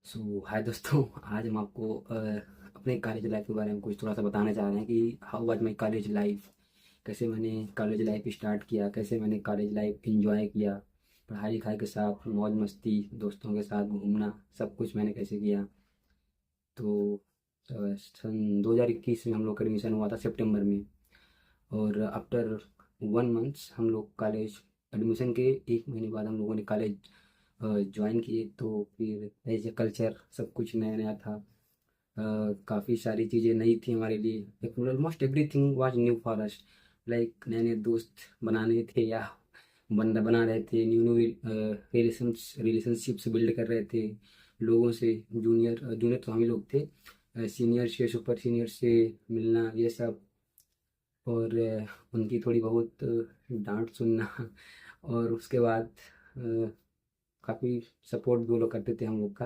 हाय दोस्तों। आज हम आपको अपने कॉलेज लाइफ के बारे में कुछ थोड़ा सा बताना चाह रहे हैं कि how was my college life. कैसे मैंने कॉलेज लाइफ स्टार्ट किया, कैसे मैंने कॉलेज लाइफ इंजॉय किया, पढ़ाई लिखाई के साथ मौज मस्ती, दोस्तों के साथ घूमना, सब कुछ मैंने कैसे किया। तो सन 2021 में हम लोग का एडमिशन हुआ था सितंबर में। और आफ्टर 1 मंथ्स हम लोग कॉलेज एडमिशन के 1 महीने बाद हम लोगों ने कॉलेज ज्वाइन किए। तो फिर एज ए कल्चर सब कुछ नया नया था। काफ़ी सारी चीज़ें नई थी हमारे लिए। Almost everything was new for us. Like नए नए दोस्त बनाने थे या बना रहे थे। न्यू न्यू रिलेशनशिप्स बिल्ड कर रहे थे लोगों से। जूनियर जूनियर तो हम ही लोग थे, सीनियर से सुपर सीनियर से मिलना ये सब। और उनकी थोड़ी बहुत डांट सुनना और उसके बाद काफ़ी सपोर्ट भी वो लोग करते थे हम लोग का।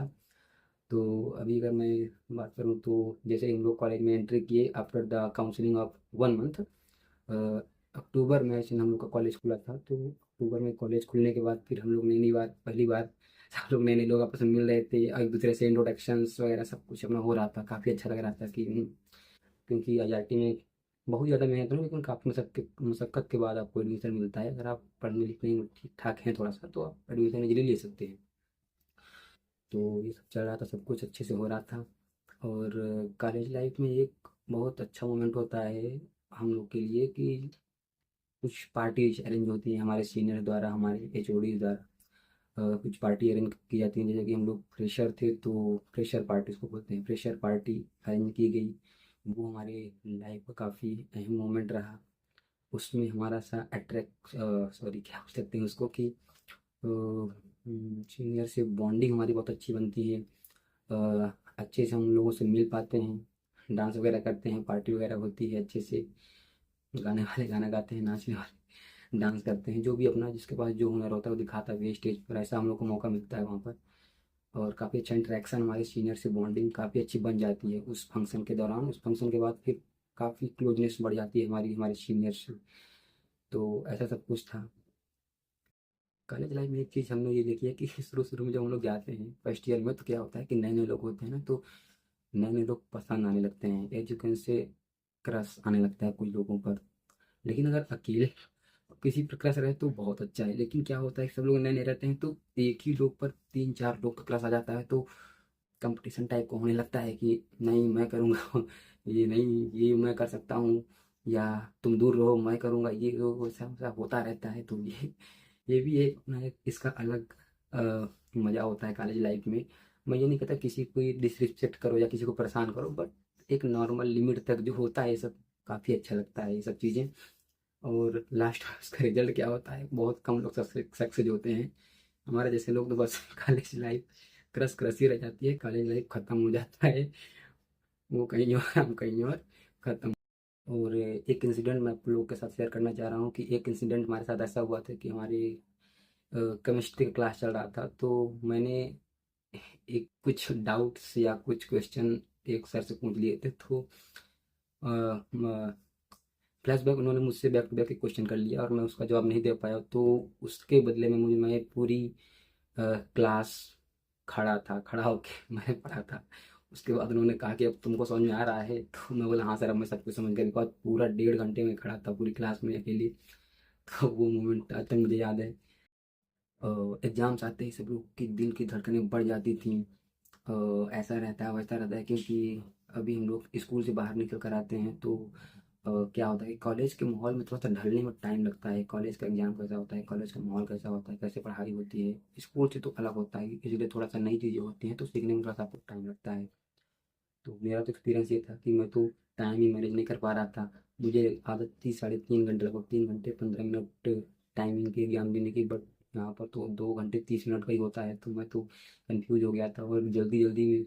तो अभी अगर मैं बात करूँ तो जैसे हम लोग कॉलेज में एंट्री किए after the counselling of 1 month, अक्टूबर में ऐसे हम लोग का कॉलेज खुला था। तो अक्टूबर में कॉलेज खुलने के बाद फिर हम लोग नई नई बार पहली बार सब लोग नए नए लोग आपस में मिल रहे थे, एक दूसरे से इंट्रोडक्शंस वगैरह सब कुछ अपना हो रहा था। काफ़ी अच्छा लग रहा था कि क्योंकि आईआईटी में बहुत ज़्यादा मेहनत है, लेकिन काफ़ी मशक्क़त के बाद आपको एडमिशन मिलता है। अगर आप पढ़ने लिखने में ठीक ठाक हैं थोड़ा सा, तो आप एडमिशन इजीली ले सकते हैं। तो ये सब चल रहा था, सब कुछ अच्छे से हो रहा था। और कॉलेज लाइफ में एक बहुत अच्छा मोमेंट होता है हम लोग के लिए कि कुछ पार्टीज अरेंज होती हैं हमारे सीनियर द्वारा, हमारे एचओडी द्वारा। कुछ पार्टी अरेंज की जाती है। जैसे कि हम लोग फ्रेशर थे तो फ्रेशर पार्टी उसको बोलते हैं, फ्रेशर पार्टी अरेंज की गई। वो हमारे लाइफ का काफ़ी अहम मोमेंट रहा। उसमें हमारा सा अट्रैक्ट सॉरी क्या बोल सकते हैं उसको कि सीनियर से बॉन्डिंग हमारी बहुत अच्छी बनती है। अच्छे से हम लोगों से मिल पाते हैं, डांस वगैरह करते हैं, पार्टी वगैरह होती है अच्छे से। गाने वाले गाना गाते हैं, नाचने वाले डांस करते हैं। जो भी अपना जिसके पास जो हुनर होता है वो दिखाता भी है स्टेज पर। ऐसा हम लोग को मौका मिलता है वहाँ पर। और काफ़ी अच्छा इंटरेक्शन, हमारे सीनियर से बॉन्डिंग काफ़ी अच्छी बन जाती है उस फंक्शन के दौरान। उस फंक्शन के बाद फिर काफ़ी क्लोजनेस बढ़ जाती है हमारी हमारे सीनियर से। तो ऐसा सब कुछ था। कॉलेज लाइफ में एक चीज़ हमने ये देखी है कि शुरू शुरू में जब हम लोग जाते हैं फर्स्ट ईयर में, तो क्या होता है कि नए नए लोग होते हैं ना, तो नए नए लोग पसंद आने लगते हैं। एजुकेशन से क्रश आने लगता है कुछ लोगों पर। लेकिन अगर अकेले किसी पर क्रश रहे तो बहुत अच्छा है। लेकिन क्या होता है कि सब लोग नए नए रहते हैं तो एक ही लोग पर तीन चार लोग का क्रश आ जाता है। तो कंपटीशन टाइप का होने लगता है कि नहीं मैं करूँगा ये नहीं, ये मैं कर सकता हूँ, या तुम दूर रहो मैं करूँगा, ये वो सब सब होता रहता है। तो ये भी एक अपना एक इसका अलग मज़ा होता है कॉलेज लाइफ में। मैं ये नहीं कहता किसी को डिसरिस्पेक्ट करो या किसी को परेशान करो, बट एक नॉर्मल लिमिट तक जो होता है ये सब काफ़ी अच्छा लगता है ये सब चीज़ें। और लास्ट में उसका रिजल्ट क्या होता है, बहुत कम लोग सक्सेस होते हैं। हमारे जैसे लोग तो बस कॉलेज लाइफ क्रश क्रश ही रह जाती है, कॉलेज लाइफ खत्म हो जाता है। वो कहीं और हम कहीं और खत्म। और एक इंसिडेंट मैं आप लोगों के साथ शेयर करना चाह रहा हूँ कि एक इंसिडेंट हमारे साथ ऐसा हुआ था कि हमारी केमिस्ट्री का क्लास चल रहा था। तो मैंने एक कुछ डाउट्स या कुछ क्वेश्चन एक सर से पूछ लिए थे। तो फ्लैशबैक उन्होंने मुझसे बैक टू बैक एक क्वेश्चन कर लिया और मैं उसका जवाब नहीं दे पाया। तो उसके बदले में मुझे मैं पूरी क्लास खड़ा होके मैंने पढ़ा था। उसके बाद उन्होंने कहा कि अब तुमको समझ में आ रहा है। तो मैं बोला हाँ सर, अब मैं सब कुछ समझ गया। बिकॉज पूरा 1.5 घंटे में खड़ा था पूरी क्लास में अकेले। तो वो मोमेंट आज तक मुझे याद है। एग्जाम्स आते ही सब लोग की दिल की धड़कनें बढ़ जाती थी। ऐसा रहता है वैसा रहता है, क्योंकि अभी हम लोग स्कूल से बाहर निकल कर आते हैं। तो क्या होता है कि कॉलेज के माहौल में थोड़ा सा ढलने में टाइम लगता है। कॉलेज का एग्जाम कैसा होता है, कॉलेज का माहौल कैसा होता है, कैसे पढ़ाई होती है, स्कूल से तो अलग होता है। इसलिए थोड़ा सा नई चीज़ें होती हैं तो सीखने में थोड़ा सा आपको टाइम लगता है। तो मेरा तो एक्सपीरियंस ये था कि मैं तो टाइम ही मैनेज नहीं कर पा रहा था। मुझे आदत थी 3.5 घंटे, लगभग 3 घंटे 15 मिनट टाइमिंग की एग्जाम देने की। बट यहाँ पर तो 2 घंटे 30 मिनट का ही होता है। तो मैं तो कंफ्यूज हो गया था और जल्दी जल्दी में,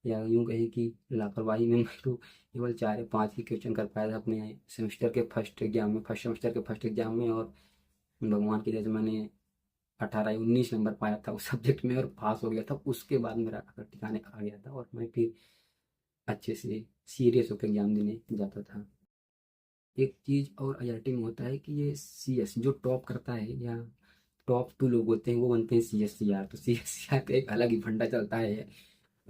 या यूँ कहें कि लापरवाही में, मैं तो केवल 4 या 5 ही क्वेश्चन कर पाया था अपने सेमेस्टर के फर्स्ट एग्जाम में, फर्स्ट सेमेस्टर के फर्स्ट एग्जाम में। और भगवान की दया से मैंने 18 या 19 नंबर पाया था उस सब्जेक्ट में और पास हो गया था। उसके बाद मेरा अकल ठिकाने आ गया था और मैं फिर अच्छे से सीरियस होकर एग्जाम देने जाता था। एक चीज़ और आईआईटी में होता है कि ये सीएस जो टॉप करता है या टॉप 2 लोग होते हैं वो बनते हैं सीएससीआर। तो सीएससीआर का एक अलग ही फंडा चलता है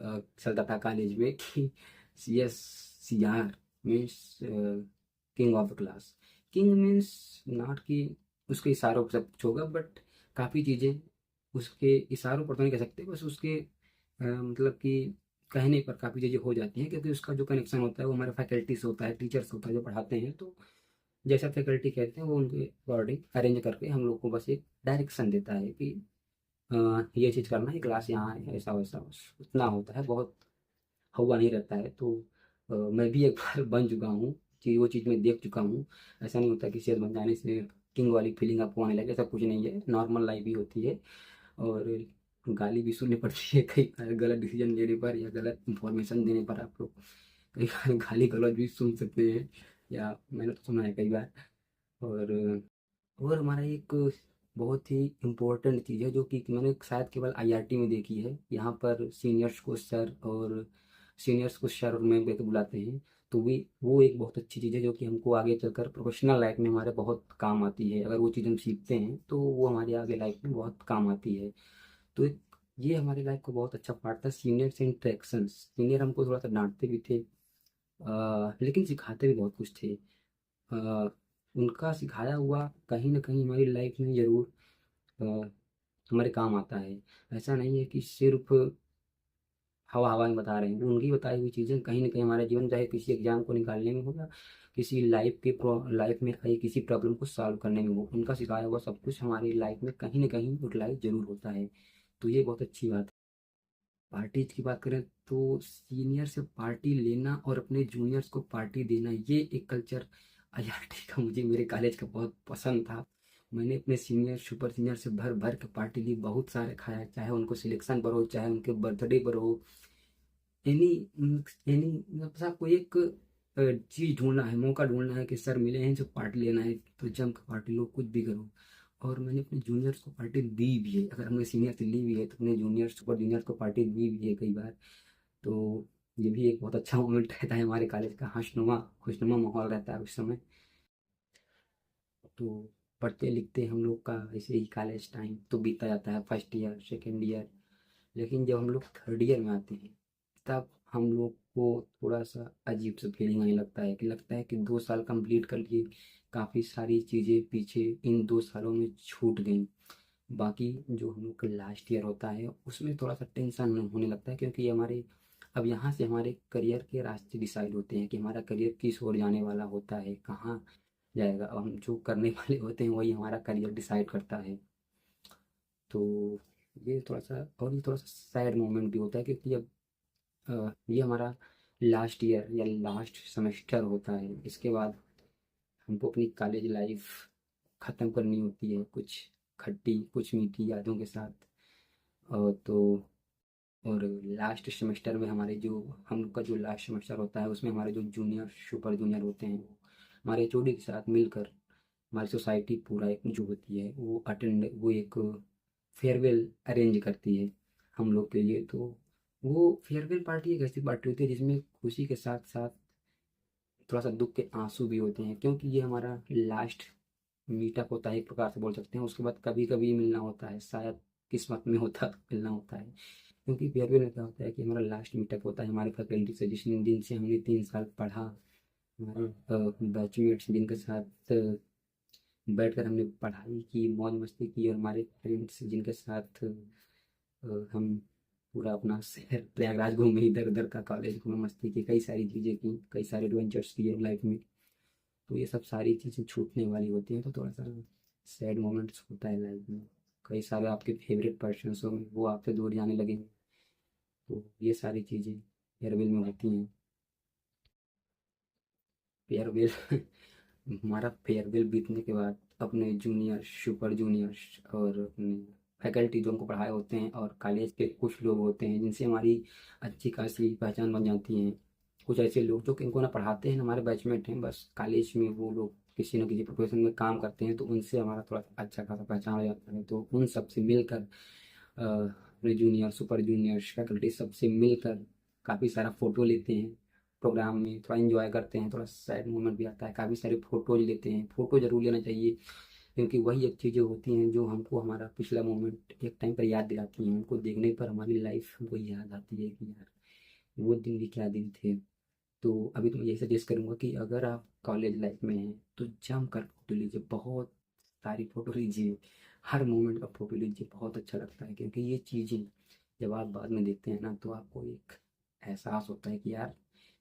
चलता था कॉलेज में कि CSCR means king of the class. King means not कि उसके इशारों पर सब कुछ होगा, बट काफ़ी चीज़ें उसके इशारों पर तो नहीं कह सकते, बस उसके मतलब कि कहने पर काफ़ी चीज़ें हो जाती हैं, क्योंकि उसका जो कनेक्शन होता है वो हमारे फैकल्टी से होता है, टीचर्स होता है जो पढ़ाते हैं। तो जैसा फैकल्टी कहते हैं वो उनके अकॉर्डिंग अरेंज करके हम लोग को बस एक डायरेक्शन देता है कि ये चीज़ करना है, क्लास यहाँ है, ऐसा वैसा, बस उतना होता है, बहुत हुआ नहीं रहता है। तो मैं भी एक बार बन चुका हूँ, वो चीज़ मैं देख चुका हूँ। ऐसा नहीं होता कि शेर बन जाने से किंग वाली फीलिंग आपको आने लगे, ऐसा कुछ नहीं है, नॉर्मल लाइफ भी होती है। और गाली भी सुननी पड़ती है कई बार गलत डिसीजन लेने पर या गलत इंफॉर्मेशन देने पर। आप लोग कई बार गाली गलौज भी सुन सकते हैं, या मैंने तो सुना है कई बार। और हमारा एक बहुत ही इम्पोर्टेंट चीज़ है जो कि मैंने शायद केवल IRT में देखी है। यहाँ पर सीनियर्स को सर और मैम कहकर बुलाते हैं। तो वो एक बहुत अच्छी चीज़ है जो कि हमको आगे चलकर प्रोफेशनल लाइफ में हमारे बहुत काम आती है। अगर वो चीज़ हम सीखते हैं तो वो हमारी आगे लाइफ में बहुत काम आती है। तो ये हमारी लाइफ का बहुत अच्छा पार्ट था, सीनियर से इंटरेक्शंस। सीनियर हमको थोड़ा सा डांटते भी थे, लेकिन सिखाते भी बहुत कुछ थे। अ, उनका सिखाया हुआ कहीं न कहीं हमारी लाइफ में ज़रूर अ, हमारे काम आता है। ऐसा नहीं है कि सिर्फ़ हवा-हवा में बता रहे हैं। उनकी बताई हुई चीज़ें कहीं न कहीं हमारे जीवन, चाहे किसी एग्ज़ाम को निकालने में हो या किसी लाइफ में आई किसी प्रॉब्लम को सॉल्व करने में हो, उनका सिखाया हुआ सब कुछ हमारी लाइफ में कहीं न कहीं यूटिलाइज़ ज़रूर होता है। तो ये बहुत अच्छी बात है। पार्टीज़ की बात करें तो सीनियर से पार्टी लेना और अपने जूनियर्स को पार्टी देना, ये एक कल्चर IRT का मुझे मेरे कॉलेज का बहुत पसंद था। मैंने अपने सीनियर सुपर सीनियर से भर भर के पार्टी ली, बहुत सारे खाया, चाहे उनको सिलेक्शन पर हो, चाहे उनके बर्थडे पर हो। एनी एनी मतलब आपको एक चीज़ ढूंढना है, मौका ढूंढना है कि सर मिले हैं जो पार्टी लेना है, तो जम के पार्टी लो, कुछ भी करो। और मैंने अपने जूनियर्स को पार्टी दी भी है, अगर हमने सीनियर से ली भी है तो अपने जूनियर्स सुपर जूनियर्स को पार्टी दी भी है कई बार। तो ये भी एक बहुत अच्छा मोमेंट रहता है हमारे कॉलेज का, खुशनुमा माहौल रहता है उस समय। तो पढ़ते लिखते हम लोग का ऐसे ही कॉलेज टाइम तो बीता जाता है, फर्स्ट ईयर सेकेंड ईयर। लेकिन जब हम लोग थर्ड ईयर में आते हैं तब हम लोग को थोड़ा सा अजीब सा फीलिंग आने लगता है कि 2 साल कंप्लीट कर लिए, काफ़ी सारी चीज़ें पीछे इन 2 सालों में छूट गई। बाकी जो हम लोग का लास्ट ईयर होता है उसमें थोड़ा सा टेंशन होने लगता है, क्योंकि हमारे अब यहाँ से हमारे करियर के रास्ते डिसाइड होते हैं कि हमारा करियर किस ओर जाने वाला होता है, कहाँ जाएगा। अब हम जो करने वाले होते हैं वही हमारा करियर डिसाइड करता है। तो ये थोड़ा सा, और ये थोड़ा सा सैड मोमेंट भी होता है, क्योंकि अब ये हमारा लास्ट ईयर या लास्ट सेमेस्टर होता है। इसके बाद हमको अपनी कॉलेज लाइफ ख़त्म करनी होती है, कुछ खट्टी कुछ मीठी यादों के साथ। तो और लास्ट सेमेस्टर में हमारे जो हम लोग का जो लास्ट सेमेस्टर होता है उसमें हमारे जो जूनियर सुपर जूनियर होते हैं वो हमारे HOD के साथ मिलकर हमारी सोसाइटी पूरा एक जो होती है वो एक फेयरवेल अरेंज करती है हम लोग के लिए। तो वो फेयरवेल पार्टी एक ऐसी पार्टी होती है जिसमें खुशी के साथ साथ थोड़ा सा दुख के आंसू भी होते हैं, क्योंकि ये हमारा लास्ट मीटअप होता है एक प्रकार से बोल सकते हैं। उसके बाद कभी कभी मिलना होता है, शायद किस्मत में होता तो मिलना होता है। क्योंकि फेयरवेल में क्या होता है कि हमारा लास्ट मीटअप होता है हमारे फैकल्टी से, जिनसे हमने 3 साल पढ़ा, हमारे बैचमेट्स जिनके साथ बैठकर हमने पढ़ाई की, मौज मस्ती की, और हमारे फ्रेंड्स जिनके साथ हम पूरा अपना शहर प्रयागराज घूमे, इधर उधर का कॉलेज घूमे, मस्ती की, कई सारी चीज़ें की, कई सारे एडवेंचर्स किए लाइफ में। तो ये सब सारी चीज़ें छूटने वाली होती हैं, तो थोड़ा सा सैड मोमेंट्स होता है लाइफ में। कई सारे आपके फेवरेट पर्सन्स होंगे वो आपसे दूर जाने लगेंगे। तो ये सारी चीज़ें फेयरवेल में होती हैं। फेयरवेल हमारा फेयरवेल बीतने के बाद अपने जूनियर सुपर जूनियर्स और अपने फैकल्टी जो हमको पढ़ाए होते हैं और कॉलेज के कुछ लोग होते हैं जिनसे हमारी अच्छी खासी पहचान बन जाती है। कुछ ऐसे लोग जो कि इनको ना पढ़ाते हैं ना हमारे बैचमेट हैं, बस कॉलेज में वो लोग किसी न किसी प्रोफेशन में काम करते हैं, तो उनसे हमारा थोड़ा सा अच्छा खासा पहचान हो जाता है। तो उन सब से मिलकर अपने जूनियर सुपर जूनियर्स फैकल्टी सबसे मिलकर काफ़ी सारा फ़ोटो लेते हैं, प्रोग्राम में थोड़ा एंजॉय करते हैं, थोड़ा सैड मोमेंट भी आता है, काफ़ी सारे फ़ोटोज लेते हैं। फ़ोटो ज़रूर लेना चाहिए, क्योंकि वही एक चीज़ें होती हैं जो हमको हमारा पिछला मोमेंट एक टाइम पर याद दिलाती हैं। उनको देखने पर हमारी लाइफ हमको याद आती है कि यार वो दिन भी क्या दिन थे। तो अभी तो मैं यही सजेस्ट करूँगा कि अगर आप कॉलेज लाइफ में हैं तो जम कर फोटो लीजिए, बहुत सारी फोटो लीजिए, हर मोमेंट का फोटो लीजिए। बहुत अच्छा लगता है क्योंकि ये चीज़ें जब आप बाद में देखते हैं ना तो आपको एक एहसास होता है कि यार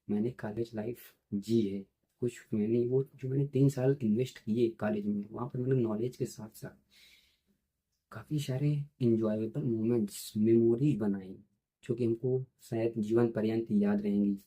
मैंने कॉलेज लाइफ जी है। कुछ मैंने वो जो मैंने 3 साल इन्वेस्ट किए कॉलेज में, वहाँ पर मैंने नॉलेज के साथ साथ काफ़ी सारे इंजॉयबल मोमेंट्स मेमोरी बनाई जो कि हमको शायद जीवन पर्यंत याद रहेंगी।